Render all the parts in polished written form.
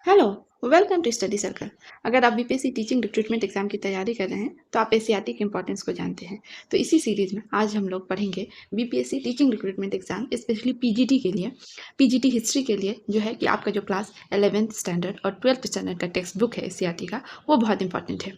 Hello, welcome to study circle. अगर आप BPSC teaching recruitment exam की तैयारी कर रहे हैं तो आप एससीईआरटी के इंपॉर्टेंस को जानते हैं। तो इसी सीरीज में आज हम लोग पढ़ेंगे BPSC teaching recruitment exam specially PGT के लिए। पीजीटी हिस्ट्री के लिए जो है कि आपका जो क्लास 11th स्टैंडर्ड और 12th स्टैंडर्ड का टेक्स्ट बुक है एससीईआरटी का, वो बहुत इंपॉर्टेंट है।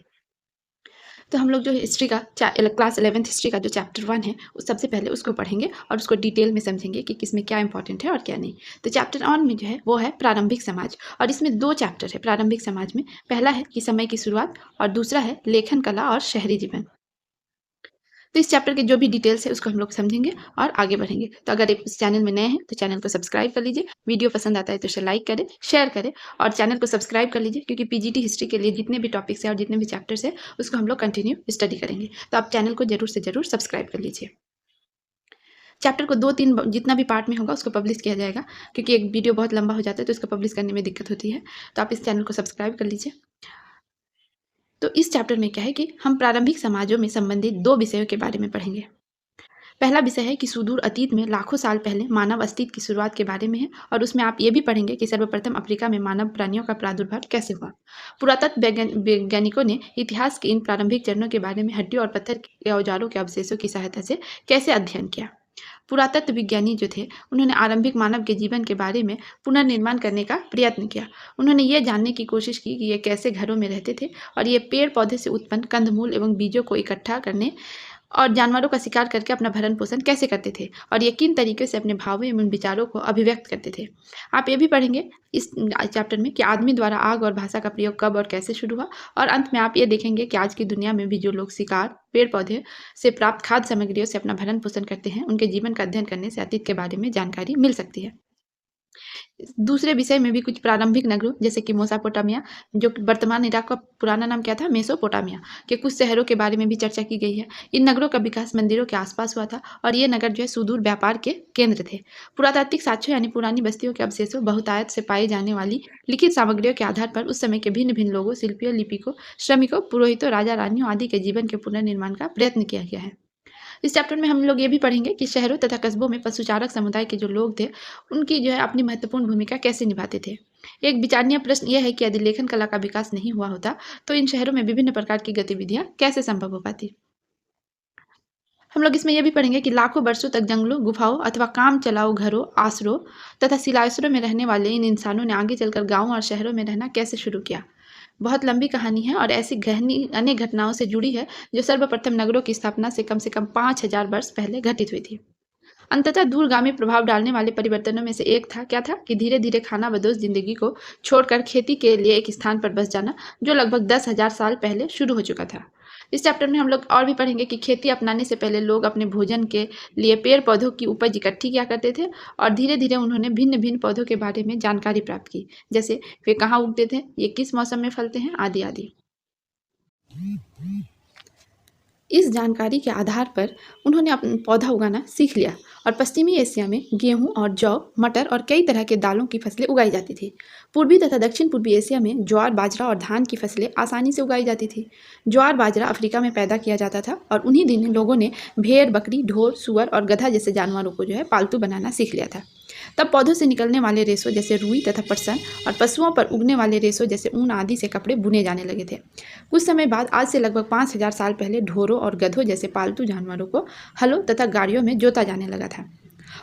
तो हम लोग जो हिस्ट्री का क्लास 11th हिस्ट्री का जो चैप्टर 1 है उस सबसे पहले उसको पढ़ेंगे और उसको डिटेल में समझेंगे कि किसमें क्या इंपॉर्टेंट है और क्या नहीं। तो चैप्टर 1 में जो है वो है प्रारंभिक समाज, और इसमें दो चैप्टर है प्रारंभिक समाज में। पहला है कि समय की शुरुआत और दूसरा है लेखन कला और शहरी जीवन। तो इस चैप्टर के जो भी डिटेल्स है उसको हम लोग समझेंगे और आगे बढ़ेंगे। तो अगर आप इस चैनल में नए हैं तो चैनल को सब्सक्राइब कर लीजिए, वीडियो पसंद आता है तो इसे लाइक करें, शेयर करें और चैनल को सब्सक्राइब कर लीजिए, क्योंकि पीजीटी हिस्ट्री के लिए जितने भी टॉपिक्स हैं और जितने भी चैप्टर्स हैं उसको हम लोग कंटिन्यू स्टडी करेंगे। तो आप चैनल को जरूर से जरूर सब्सक्राइब कर लीजिए। चैप्टर को 2-3 जितना भी पार्ट में होगा उसको पब्लिश किया जाएगा, क्योंकि एक वीडियो बहुत लंबा हो जाता है तो इसको पब्लिश करने में दिक्कत होती है। तो आप इस चैनल को सब्सक्राइब कर लीजिए। तो इस चैप्टर में क्या है कि हम प्रारंभिक समाजों में संबंधित दो विषयों के बारे में पढ़ेंगे। पहला विषय है कि सुदूर अतीत में लाखों साल पहले मानव अस्तित्व की शुरुआत के बारे में है, और उसमें आप ये भी पढ़ेंगे कि सर्वप्रथम अफ्रीका में मानव प्राणियों का प्रादुर्भाव कैसे हुआ। पुरातत्व वैज्ञानिकों ने इतिहास के इन प्रारंभिक चरणों के बारे में हड्डियों और पत्थर के औजारों के अवशेषों की सहायता से कैसे अध्ययन किया। पुरातत्व विज्ञानी जो थे उन्होंने आरंभिक मानव के जीवन के बारे में पुनर्निर्माण करने का प्रयत्न किया। उन्होंने ये जानने की कोशिश की कि ये कैसे घरों में रहते थे और ये पेड़ पौधे से उत्पन्न कंदमूल एवं बीजों को इकट्ठा करने और जानवरों का शिकार करके अपना भरण पोषण कैसे करते थे, और ये किन तरीके से अपने भावों एवं विचारों को अभिव्यक्त करते थे। आप ये भी पढ़ेंगे इस चैप्टर में कि आदमी द्वारा आग और भाषा का प्रयोग कब और कैसे शुरू हुआ, और अंत में आप ये देखेंगे कि आज की दुनिया में भी जो लोग शिकार, पेड़ पौधे से प्राप्त खाद्य सामग्रियों से अपना भरण पोषण करते हैं, उनके जीवन का अध्ययन करने से अतीत के बारे में जानकारी मिल सकती है। दूसरे विषय में भी कुछ प्रारंभिक नगरों जैसे कि मोसापोटामिया, जो वर्तमान इराक का पुराना नाम क्या था, मेसोपोटामिया, के कुछ शहरों के बारे में भी चर्चा की गई है। इन नगरों का विकास मंदिरों के आसपास हुआ था और ये नगर जो है सुदूर व्यापार के केंद्र थे। पुरातात्विक साक्ष्यों यानी पुरानी बस्तियों के अवशेषों, बहुतायत से पाई जाने वाली लिखित सामग्रियों के आधार पर उस समय के भिन्न भिन्न लोगों, शिल्पियों, लिपिकों, श्रमिकों, पुरोहितों, राजा रानियों आदि के जीवन के पुनर्निर्माण का प्रयत्न किया गया है। इस चैप्टर में हम लोग ये भी पढ़ेंगे कि शहरों तथा कस्बों में पशुचारक समुदाय के जो लोग थे उनकी जो है अपनी महत्वपूर्ण भूमिका कैसे निभाते थे। एक विचारणीय प्रश्न यह है कि यदि लेखन कला का विकास नहीं हुआ होता तो इन शहरों में विभिन्न प्रकार की गतिविधियां कैसे संभव हो पाती। हम लोग इसमें यह भी पढ़ेंगे कि लाखों वर्षों तक जंगलों, गुफाओं अथवा काम चलाऊ घरों, आसरों तथा शिलाश्रयों में रहने वाले इन इंसानों ने आगे चलकर गाँव और शहरों में रहना कैसे शुरू किया। बहुत लंबी कहानी है और ऐसी गहनी अनेक घटनाओं से जुड़ी है जो सर्वप्रथम नगरों की स्थापना से कम 5000 वर्ष पहले घटित हुई थी। अंततः दूरगामी प्रभाव डालने वाले परिवर्तनों में से एक था क्या था कि धीरे धीरे खाना बदोश जिंदगी को छोड़कर खेती के लिए एक स्थान पर बस जाना, जो लगभग 10,000 साल पहले शुरू हो चुका था। इस चैप्टर में हम लोग और भी पढ़ेंगे कि खेती अपनाने से पहले लोग अपने भोजन के लिए पेड़ पौधों की उपज इकट्ठी किया करते थे और धीरे धीरे उन्होंने भिन्न भिन्न पौधों के बारे में जानकारी प्राप्त की, जैसे वे कहाँ उगते थे, ये किस मौसम में फलते हैं, आदि आदि। इस जानकारी के आधार पर उन्होंने अपना पौधा उगाना सीख लिया और पश्चिमी एशिया में गेहूं और जौ, मटर और कई तरह के दालों की फसलें उगाई जाती थी। पूर्वी तथा दक्षिण पूर्वी एशिया में ज्वार, बाजरा और धान की फसलें आसानी से उगाई जाती थी। ज्वार बाजरा अफ्रीका में पैदा किया जाता था और उन्हीं दिनों लोगों ने भेड़, बकरी, ढोर, सुअर और गधा जैसे जानवरों को जो है पालतू बनाना सीख लिया था। तब पौधों से निकलने वाले रेशों जैसे रुई तथा पटसन और पशुओं पर उगने वाले रेशों जैसे ऊन आदि से कपड़े बुने जाने लगे थे। कुछ समय बाद आज से लगभग 5000 साल पहले ढोरों और गधों जैसे पालतू जानवरों को हलों तथा गाड़ियों में जोता जाने लगा था।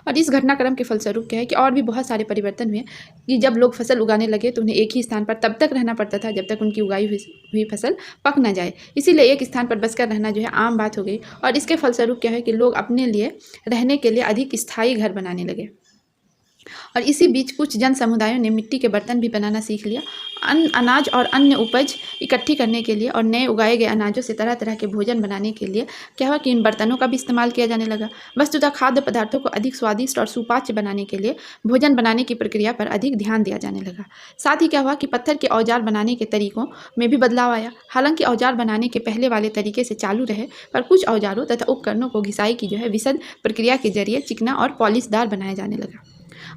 और इस घटनाक्रम के फलस्वरूप क्या है कि और भी बहुत सारे परिवर्तन हुए कि जब लोग फसल उगाने लगे तो उन्हें एक ही स्थान पर तब तक रहना पड़ता था जब तक उनकी उगाई हुई फसल पक ना जाए। इसीलिए एक स्थान पर बसकर रहना जो है आम बात हो गई और इसके फलस्वरूप क्या है कि लोग अपने लिए रहने के लिए अधिक स्थायी घर बनाने लगे। और इसी बीच कुछ जन समुदायों ने मिट्टी के बर्तन भी बनाना सीख लिया। अनाज और अन्य उपज इकट्ठी करने के लिए और नए उगाए गए अनाजों से तरह तरह के भोजन बनाने के लिए क्या हुआ कि इन बर्तनों का भी इस्तेमाल किया जाने लगा। वस्तुतः खाद्य पदार्थों को अधिक स्वादिष्ट और सुपाच्य बनाने के लिए भोजन बनाने की प्रक्रिया पर अधिक ध्यान दिया जाने लगा। साथ ही क्या हुआ कि पत्थर के औजार बनाने के तरीकों में भी बदलाव आया। हालांकि औजार बनाने के पहले वाले तरीके से चालू रहे, पर कुछ औजारों तथा उपकरणों को घिसाई की जो है विशद प्रक्रिया के जरिए चिकना और पॉलिशदार बनाया जाने लगा।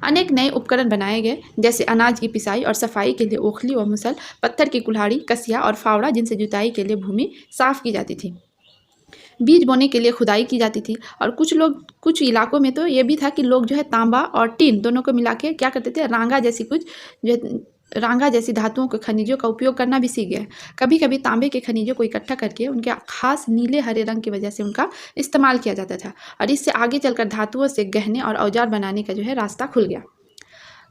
अनेक नए उपकरण बनाए गए, जैसे अनाज की पिसाई और सफाई के लिए ओखली और मुसल, पत्थर की कुल्हाड़ी, कसिया और फावड़ा जिनसे जुताई के लिए भूमि साफ की जाती थी, बीज बोने के लिए खुदाई की जाती थी। और कुछ इलाकों में तो ये भी था कि लोग जो है तांबा और टीन दोनों को मिला के क्या करते थे, रांगा जैसी कुछ जो रांगा जैसी धातुओं के खनिजों का उपयोग करना भी सीख गए। कभी कभी तांबे के खनिजों को इकट्ठा करके उनके खास नीले हरे रंग की वजह से उनका इस्तेमाल किया जाता था और इससे आगे चलकर धातुओं से गहने और औजार बनाने का जो है रास्ता खुल गया।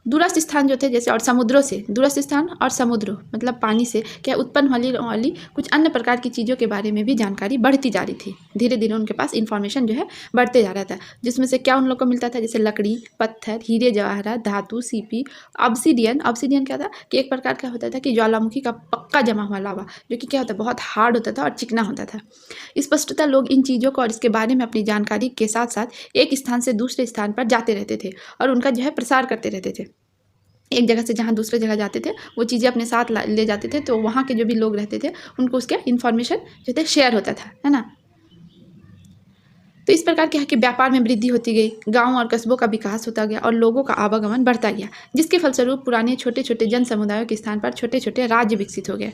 दूरस्थ स्थान जो थे जैसे और समुद्रों से, दूरस्थ स्थान और समुद्रों मतलब पानी से क्या उत्पन्न वाली कुछ अन्य प्रकार की चीज़ों के बारे में भी जानकारी बढ़ती जा रही थी। धीरे धीरे उनके पास इन्फॉर्मेशन जो है बढ़ते जा रहा था, जिसमें से क्या उन लोग को मिलता था जैसे लकड़ी, पत्थर, हीरे जवाहरात, धातु, सीपी, ऑब्सीडियन। ऑब्सीडियन क्या था कि एक प्रकार का होता था कि ज्वालामुखी का पक्का जमा हुआ लावा, जो कि क्या होता है बहुत हार्ड होता था और चिकना होता था। स्पष्टतः लोग इन चीज़ों को और इसके बारे में अपनी जानकारी के साथ साथ एक स्थान से दूसरे स्थान पर जाते रहते थे और उनका जो है प्रसार करते रहते थे। एक जगह से जहाँ दूसरे जगह जाते थे वो चीज़ें अपने साथ ले जाते थे, तो वहाँ के जो भी लोग रहते थे उनको उसका इन्फॉर्मेशन जो थे शेयर होता था, है ना। तो इस प्रकार क्या है कि व्यापार में वृद्धि होती गई, गांव और कस्बों का विकास होता गया और लोगों का आवागमन बढ़ता गया, जिसके फलस्वरूप पुराने छोटे छोटे जन समुदायों के स्थान पर छोटे छोटे राज्य विकसित हो गए।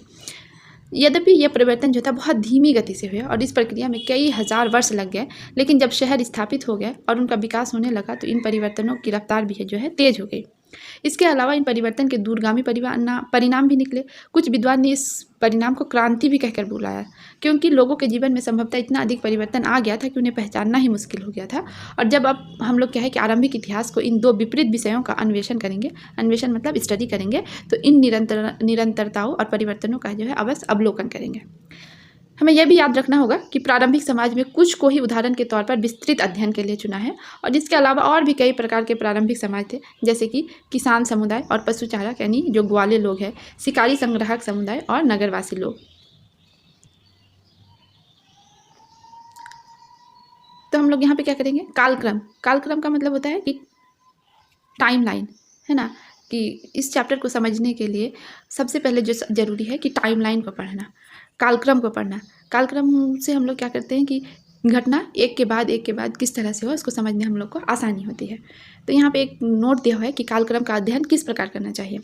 यद्यपि यह परिवर्तन जो था बहुत धीमी गति से हुए और इस प्रक्रिया में कई हजार वर्ष लग गए, लेकिन जब शहर स्थापित हो गए और उनका विकास होने लगा तो इन परिवर्तनों की रफ्तार भी जो है तेज हो गई। इसके अलावा इन परिवर्तन के दूरगामी परिणाम भी निकले। कुछ विद्वान ने इस परिणाम को क्रांति भी कहकर बुलाया, क्योंकि लोगों के जीवन में संभवतः इतना अधिक परिवर्तन आ गया था कि उन्हें पहचानना ही मुश्किल हो गया था। और जब अब हम लोग क्या है कि आरंभिक इतिहास को इन दो विपरीत विषयों का अन्वेषण करेंगे, अन्वेषण मतलब स्टडी करेंगे, तो इन निरंतरताओं और परिवर्तनों का जो है अवश्य अवलोकन करेंगे। हमें यह भी याद रखना होगा कि प्रारंभिक समाज में कुछ को ही उदाहरण के तौर पर विस्तृत अध्ययन के लिए चुना है और इसके अलावा और भी कई प्रकार के प्रारंभिक समाज थे, जैसे कि किसान समुदाय और पशुचारक यानी जो ग्वाले लोग हैं, शिकारी संग्राहक समुदाय और नगरवासी लोग। तो हम लोग यहाँ पे क्या करेंगे, कालक्रम। कालक्रम का मतलब होता है कि टाइमलाइन, है ना, कि इस चैप्टर को समझने के लिए सबसे पहले जो जरूरी है कि टाइमलाइन को पढ़ना, कालक्रम को पढ़ना। कालक्रम से हम लोग क्या करते हैं कि घटना एक के बाद किस तरह से हो उसको समझने हम लोग को आसानी होती है। तो यहाँ पे एक नोट दिया हुआ है कि कालक्रम का अध्ययन किस प्रकार करना चाहिए,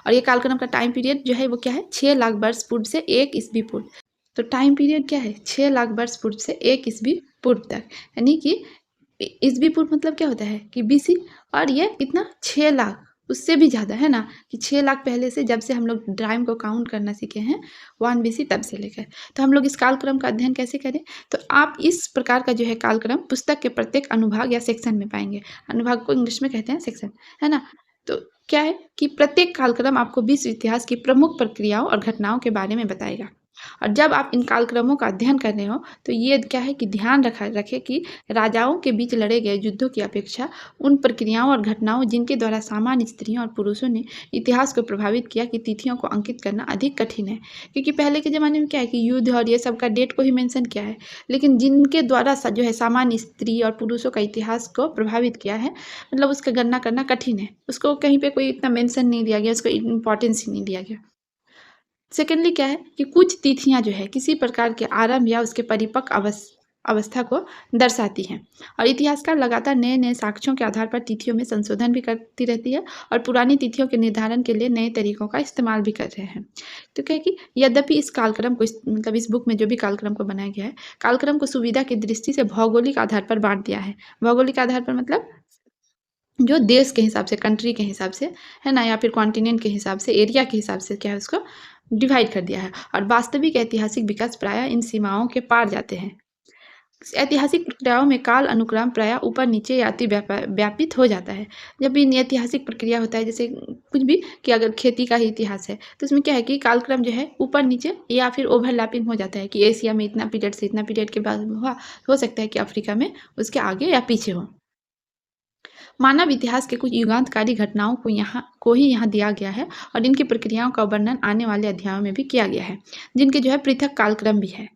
और ये कालक्रम का टाइम पीरियड जो है वो क्या है, 6 लाख वर्ष पूर्व से 1 ईस्वी पूर्व। तो टाइम पीरियड क्या है, 6 लाख वर्ष पूर्व से 1 ईस्वी पूर्व तक, यानी कि ईस्वी पूर्व मतलब क्या होता है कि बीसी, और ये कितना 6 लाख, उससे भी ज़्यादा, है ना, कि 6 लाख पहले से जब से हम लोग टाइम को काउंट करना सीखे हैं 1 बीसी तब से लेकर। तो हम लोग इस कालक्रम का अध्ययन कैसे करें, तो आप इस प्रकार का जो है कालक्रम पुस्तक के प्रत्येक अनुभाग या सेक्शन में पाएंगे। अनुभाग को इंग्लिश में कहते हैं सेक्शन, है ना। तो क्या है कि प्रत्येक कालक्रम आपको विश्व इतिहास की प्रमुख प्रक्रियाओं और घटनाओं के बारे में बताएगा। और जब आप इन कालक्रमों का अध्ययन कर रहे हो तो ये क्या है कि ध्यान रखे कि राजाओं के बीच लड़े गए युद्धों की अपेक्षा उन प्रक्रियाओं और घटनाओं जिनके द्वारा सामान्य स्त्रियों और पुरुषों ने इतिहास को प्रभावित किया की तिथियों को अंकित करना अधिक कठिन है। क्योंकि पहले के ज़माने में क्या है कि युद्ध और ये सब का डेट को ही मेंशन किया है, लेकिन जिनके द्वारा जो है सामान्य स्त्री और पुरुषों का इतिहास को प्रभावित किया है, मतलब उसका गणना करना कठिन है, उसको कहीं पर कोई इतना मेंशन नहीं दिया गया, उसको इम्पोर्टेंस ही नहीं दिया गया। सेकेंडली क्या है कि कुछ तिथियां जो है किसी प्रकार के आरंभ या उसके परिपक्व अवस्था को दर्शाती हैं, और इतिहासकार लगातार नए नए साक्ष्यों के आधार पर तिथियों में संशोधन भी करती रहती है और पुरानी तिथियों के निर्धारण के लिए नए तरीकों का इस्तेमाल भी कर रहे हैं। तो क्या है कि यद्यपि इस कालक्रम को मतलब इस बुक में जो भी कालक्रम को बनाया गया है, कालक्रम को सुविधा की दृष्टि से भौगोलिक आधार पर बांट दिया है। भौगोलिक आधार पर मतलब जो देश के हिसाब से, कंट्री के हिसाब से, है ना, या फिर कॉन्टिनेंट के हिसाब से, एरिया के हिसाब से क्या है उसको डिवाइड कर दिया है। और वास्तविक ऐतिहासिक विकास प्रायः इन सीमाओं के पार जाते हैं। ऐतिहासिक प्रक्रियाओं में काल अनुक्रम प्रायः ऊपर नीचे या अति व्यापित हो जाता है। जब भी ऐतिहासिक प्रक्रिया होता है, जैसे कुछ भी कि अगर खेती का ही इतिहास है तो उसमें क्या है कि कालक्रम जो है ऊपर नीचे या फिर ओवरलैपिंग हो जाता है, कि एशिया में इतना पीरियड से इतना पीरियड के बाद हुआ, हो सकता है कि अफ्रीका में उसके आगे या पीछे हो। मानव इतिहास के कुछ युगांतकारी घटनाओं को ही यहाँ दिया गया है और इनकी प्रक्रियाओं का वर्णन आने वाले अध्यायों में भी किया गया है, जिनके जो है पृथक कालक्रम भी है।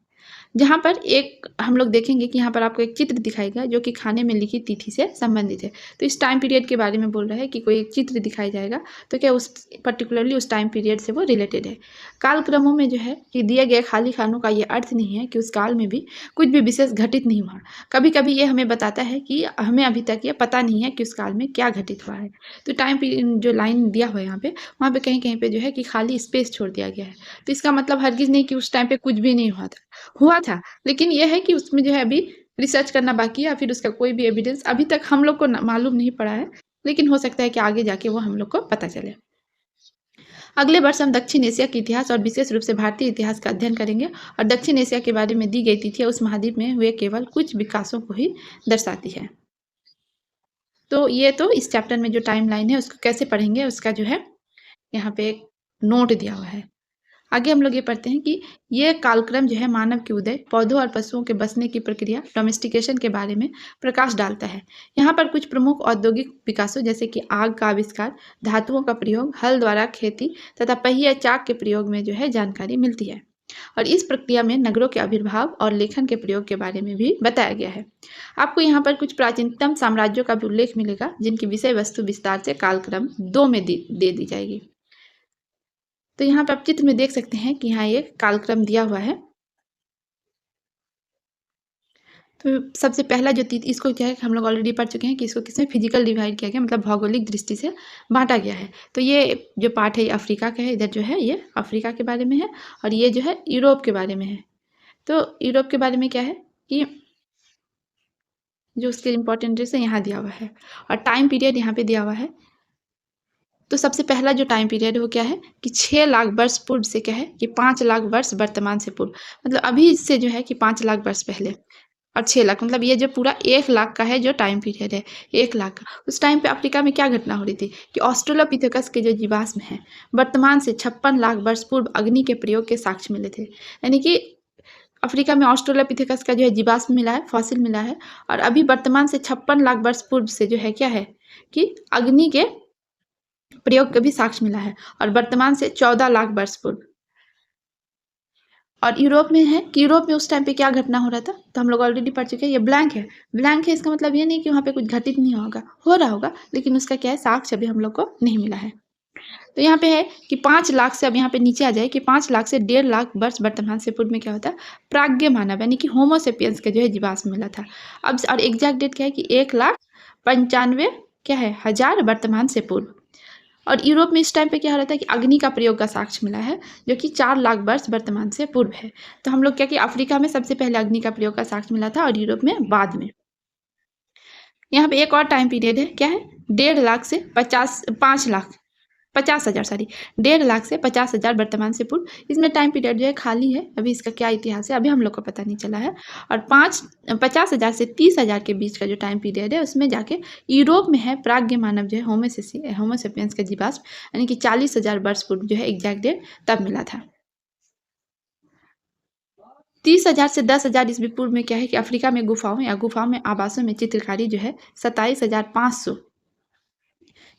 जहाँ पर एक हम लोग देखेंगे कि यहाँ पर आपको एक चित्र दिखाएगा जो कि खाने में लिखी तिथि से संबंधित है। तो इस टाइम पीरियड के बारे में बोल रहा है कि कोई एक चित्र दिखाई जाएगा, तो क्या उस पर्टिकुलरली उस टाइम पीरियड से वो रिलेटेड है। कालक्रमों में जो है कि दिए गए खाली खानों का ये अर्थ नहीं है कि उस काल में भी कुछ भी विशेष घटित नहीं हुआ। कभी कभी ये हमें बताता है कि हमें अभी तक ये पता नहीं है कि उस काल में क्या घटित हुआ है। तो टाइम पीरियड जो लाइन दिया हुआ है यहाँ पे, वहाँ पे कहीं कहीं पे जो है कि खाली स्पेस छोड़ दिया गया है। तो इसका मतलब हरगिज नहीं कि उस टाइम पे कुछ भी नहीं हुआ था, लेकिन यह है कि उसमें जो है अभी रिसर्च करना बाकी है, या फिर उसका कोई भी एविडेंस अभी तक हम लोग को मालूम नहीं पड़ा है, लेकिन हो सकता है कि आगे जाके वो हम लोग को पता चले। अगले वर्ष हम दक्षिण एशिया के इतिहास और विशेष रूप से भारतीय इतिहास का अध्ययन करेंगे और दक्षिण एशिया के बारे में दी गई तिथियां उस महाद्वीप में हुए केवल कुछ विकासों को ही दर्शाती है। तो ये तो इस चैप्टर में जो टाइम लाइन है उसको कैसे पढ़ेंगे उसका जो है यहाँ पे एक नोट दिया हुआ है। आगे हम लोग ये पढ़ते हैं कि ये कालक्रम जो है मानव के उदय, पौधों और पशुओं के बसने की प्रक्रिया, डोमेस्टिकेशन के बारे में प्रकाश डालता है। यहाँ पर कुछ प्रमुख औद्योगिक विकासों जैसे कि आग का आविष्कार, धातुओं का प्रयोग, हल द्वारा खेती तथा पहिए चाक के प्रयोग में जो है जानकारी मिलती है। और इस प्रक्रिया में नगरों के आविर्भाव और लेखन के प्रयोग के बारे में भी बताया गया है। आपको यहाँ पर कुछ प्राचीनतम साम्राज्यों का भी उल्लेख मिलेगा जिनकी विषय वस्तु विस्तार से कालक्रम 2 में दे दी जाएगी। तो यहाँ पर आप चित्र में देख सकते हैं कि यहाँ एक कालक्रम दिया हुआ है। तो सबसे पहला जो इसको क्या है हम लोग ऑलरेडी पढ़ चुके हैं कि इसको किसमें फिजिकल डिवाइड किया गया, मतलब भौगोलिक दृष्टि से बांटा गया है। तो ये जो पार्ट है ये अफ्रीका का है, इधर जो है ये अफ्रीका के बारे में है और ये जो है यूरोप के बारे में है। तो यूरोप के बारे में क्या है कि जो उसके इम्पोर्टेंट है यहाँ दिया हुआ है और टाइम पीरियड यहाँ पे दिया हुआ है। तो सबसे पहला जो टाइम पीरियड वो क्या है कि 6 लाख वर्ष पूर्व से क्या है कि 5 लाख वर्ष वर्तमान से पूर्व, मतलब अभी से जो है कि 5 लाख वर्ष पहले और 6 लाख, मतलब ये जो पूरा 1 लाख का है जो टाइम पीरियड है 1 लाख का। उस टाइम पे अफ्रीका में क्या घटना हो रही थी कि ऑस्ट्रेलोपिथेकस के जो जीवाश्म हैं वर्तमान से 56 लाख वर्ष पूर्व अग्नि के प्रयोग के साक्ष्य मिले थे। यानी कि अफ्रीका में ऑस्ट्रेलोपिथेकस का जो है जीवाश्म मिला है, फॉसिल मिला है और अभी वर्तमान से 56 लाख वर्ष पूर्व से जो है क्या है कि अग्नि के प्रयोग का भी साक्ष्य मिला है और वर्तमान से 14 लाख वर्ष पूर्व। और यूरोप में है कि यूरोप में उस टाइम पे क्या घटना हो रहा था, तो हम लोग ऑलरेडी पढ़ चुके हैं। ये ब्लैंक है, ब्लैंक है इसका मतलब ये नहीं कि वहाँ पे कुछ घटित नहीं होगा, हो रहा होगा लेकिन उसका क्या है साक्ष्य अभी हम लोग को नहीं मिला है। तो यहाँ पे है कि 5 लाख से अब यहाँ पे नीचे आ जाए कि 5 लाख से 1.5 लाख वर्ष वर्तमान से पूर्व में क्या होता है प्राज्ञ मानव यानी कि होमोसेपियंस का जो है जीवाश्म मिला था। अब और एग्जैक्ट डेट क्या है कि 1,95,000 क्या है हजार वर्तमान से पूर्व। और यूरोप में इस टाइम पे क्या हो रहा था कि अग्नि का प्रयोग का साक्ष्य मिला है जो कि 4 लाख वर्ष वर्तमान से पूर्व है। तो हम लोग क्या कि अफ्रीका में सबसे पहले अग्नि का प्रयोग का साक्ष्य मिला था और यूरोप में बाद में। यहाँ पे एक और टाइम पीरियड है, क्या है 1.5 लाख से 1.5 लाख से 50,000 वर्तमान से पूर्व। इसमें टाइम पीरियड जो है खाली है, अभी इसका क्या इतिहास है अभी हम लोग को पता नहीं चला है। और 50,000 से 30,000 के बीच का जो टाइम पीरियड है उसमें जाके यूरोप में है प्राज्ञ मानव जो है होमोसेपियंस का जीवाश्म यानी कि 40,000 वर्ष पूर्व जो है एग्जैक्ट डेट तब मिला था। 30,000 से 10,000 ईस्वी पूर्व में क्या है कि अफ्रीका में गुफाओं में आवासों में चित्रकारी जो है 27,500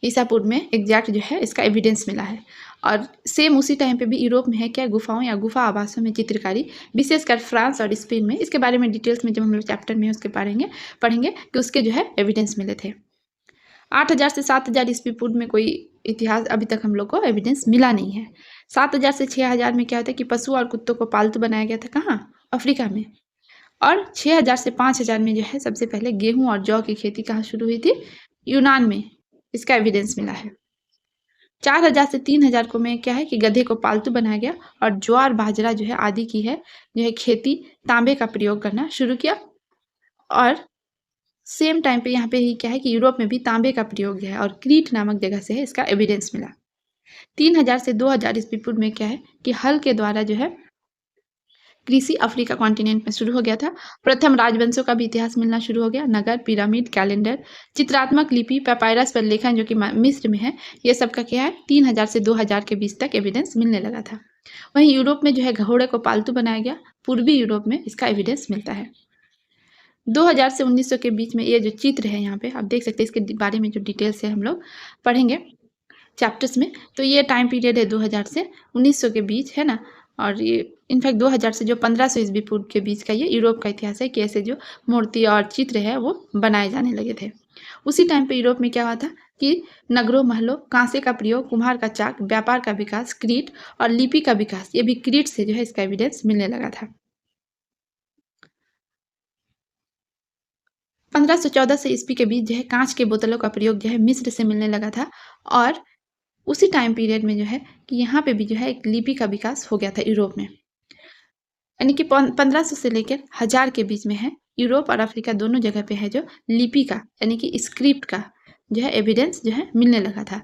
ईसा पूर्व में एग्जैक्ट जो है इसका एविडेंस मिला है। और सेम उसी टाइम पे भी यूरोप में है क्या गुफाओं या गुफा आवासों में चित्रकारी विशेषकर फ्रांस और स्पेन में। इसके बारे में डिटेल्स में जब हम लोग चैप्टर में उसके पढ़ेंगे कि उसके जो है एविडेंस मिले थे। 8,000 से 7,000 ईस्वी पूर्व में कोई इतिहास अभी तक हम लोग को एविडेंस मिला नहीं है। 7,000 से 6,000 में क्या होता है कि पशु और कुत्तों को पालतू बनाया गया था, कहाँ अफ्रीका में। और 6,000 से 5,000 में जो है सबसे पहले गेहूं और जौ की खेती कहाँ शुरू हुई थी, यूनान में, इसका एविडेंस मिला है। 4,000 से 3,000 को में क्या है कि गधे को पालतू बनाया गया और ज्वार बाजरा जो है आदि की है जो है खेती तांबे का प्रयोग करना शुरू किया। और सेम टाइम पे यहाँ पे ही क्या है कि यूरोप में भी तांबे का प्रयोग है और क्रीट नामक जगह से है इसका एविडेंस मिला। 3,000 से 2,000 ईस्वी पूर्व में क्या है कि हल के द्वारा जो है कृषि अफ्रीका कॉन्टिनेंट में शुरू हो गया था। प्रथम राजवंशों का भी इतिहास मिलना शुरू हो गया, नगर, पिरामिड, कैलेंडर, चित्रात्मक लिपि, पैपायरस पर लेखन जो कि मिस्र में है, ये सब का क्या है 3,000 से 2,000 के बीच तक एविडेंस मिलने लगा था। वहीं यूरोप में जो है घोड़े को पालतू बनाया गया, पूर्वी यूरोप में इसका एविडेंस मिलता है। 2000 से 1900 के बीच में ये जो चित्र है यहाँ पे आप देख सकते हैं, इसके बारे में जो डिटेल्स है हम लोग पढ़ेंगे चैप्टर्स में। तो ये टाइम पीरियड है 2000 से 1900 के बीच है ना। और ये इनफैक्ट 2000 से जो 1500 ईस्वी पूर्व के बीच का ये यूरोप का इतिहास है कि ऐसे जो मूर्ति और चित्र है वो बनाए जाने लगे थे। उसी टाइम पे यूरोप में क्या हुआ था कि नगरों, महलों, कांसे का प्रयोग, कुम्हार का चाक, व्यापार का विकास, क्रीट और लिपि का विकास, ये भी क्रीट से जो है इसका एविडेंस मिलने लगा था। 1514 से ईस्वी के बीच जो है कांच के बोतलों का प्रयोग जो है मिस्र से मिलने लगा था। और उसी टाइम पीरियड में जो है कि यहाँ पे भी जो है एक लिपि का विकास हो गया था यूरोप में, यानी कि 1500 से लेकर 1000 के बीच में है यूरोप और अफ्रीका दोनों जगह पे है जो लिपि का यानी कि स्क्रिप्ट का जो है एविडेंस जो है मिलने लगा था।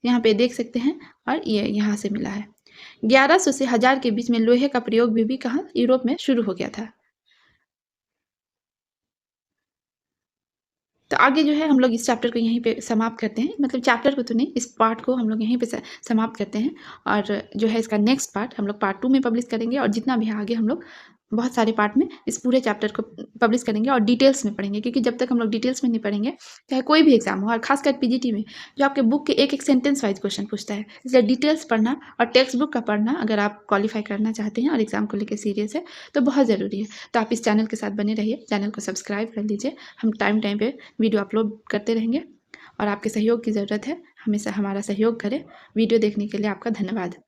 यहाँ पे देख सकते हैं और ये यहाँ से मिला है। 1100 से 1000 के बीच में लोहे का प्रयोग भी कहाँ यूरोप में शुरू हो गया था। तो आगे जो है हम लोग इस चैप्टर को यहीं पे समाप्त करते हैं, मतलब चैप्टर को तो नहीं, इस पार्ट को हम लोग यहीं पे समाप्त करते हैं। और जो है इसका नेक्स्ट पार्ट हम लोग पार्ट 2 में पब्लिश करेंगे और जितना भी है आगे हम लोग बहुत सारे पार्ट में इस पूरे चैप्टर को पब्लिश करेंगे और डिटेल्स में पढ़ेंगे, क्योंकि जब तक हम लोग डिटेल्स में नहीं पढ़ेंगे, चाहे कोई भी एग्जाम हो, और खासकर पीजीटी में जो आपके बुक के एक-एक सेंटेंस वाइज क्वेश्चन पूछता है, इसलिए डिटेल्स पढ़ना और टेक्स्ट बुक का पढ़ना अगर आप क्वालीफाई करना चाहते हैं और एग्जाम को लेकर सीरियस है तो बहुत ज़रूरी है। तो आप इस चैनल के साथ बने रहिए, चैनल को सब्सक्राइब कर लीजिए। हम टाइम टाइम पे वीडियो अपलोड करते रहेंगे और आपके सहयोग की ज़रूरत है, हमेशा हमारा सहयोग करें। वीडियो देखने के लिए आपका धन्यवाद।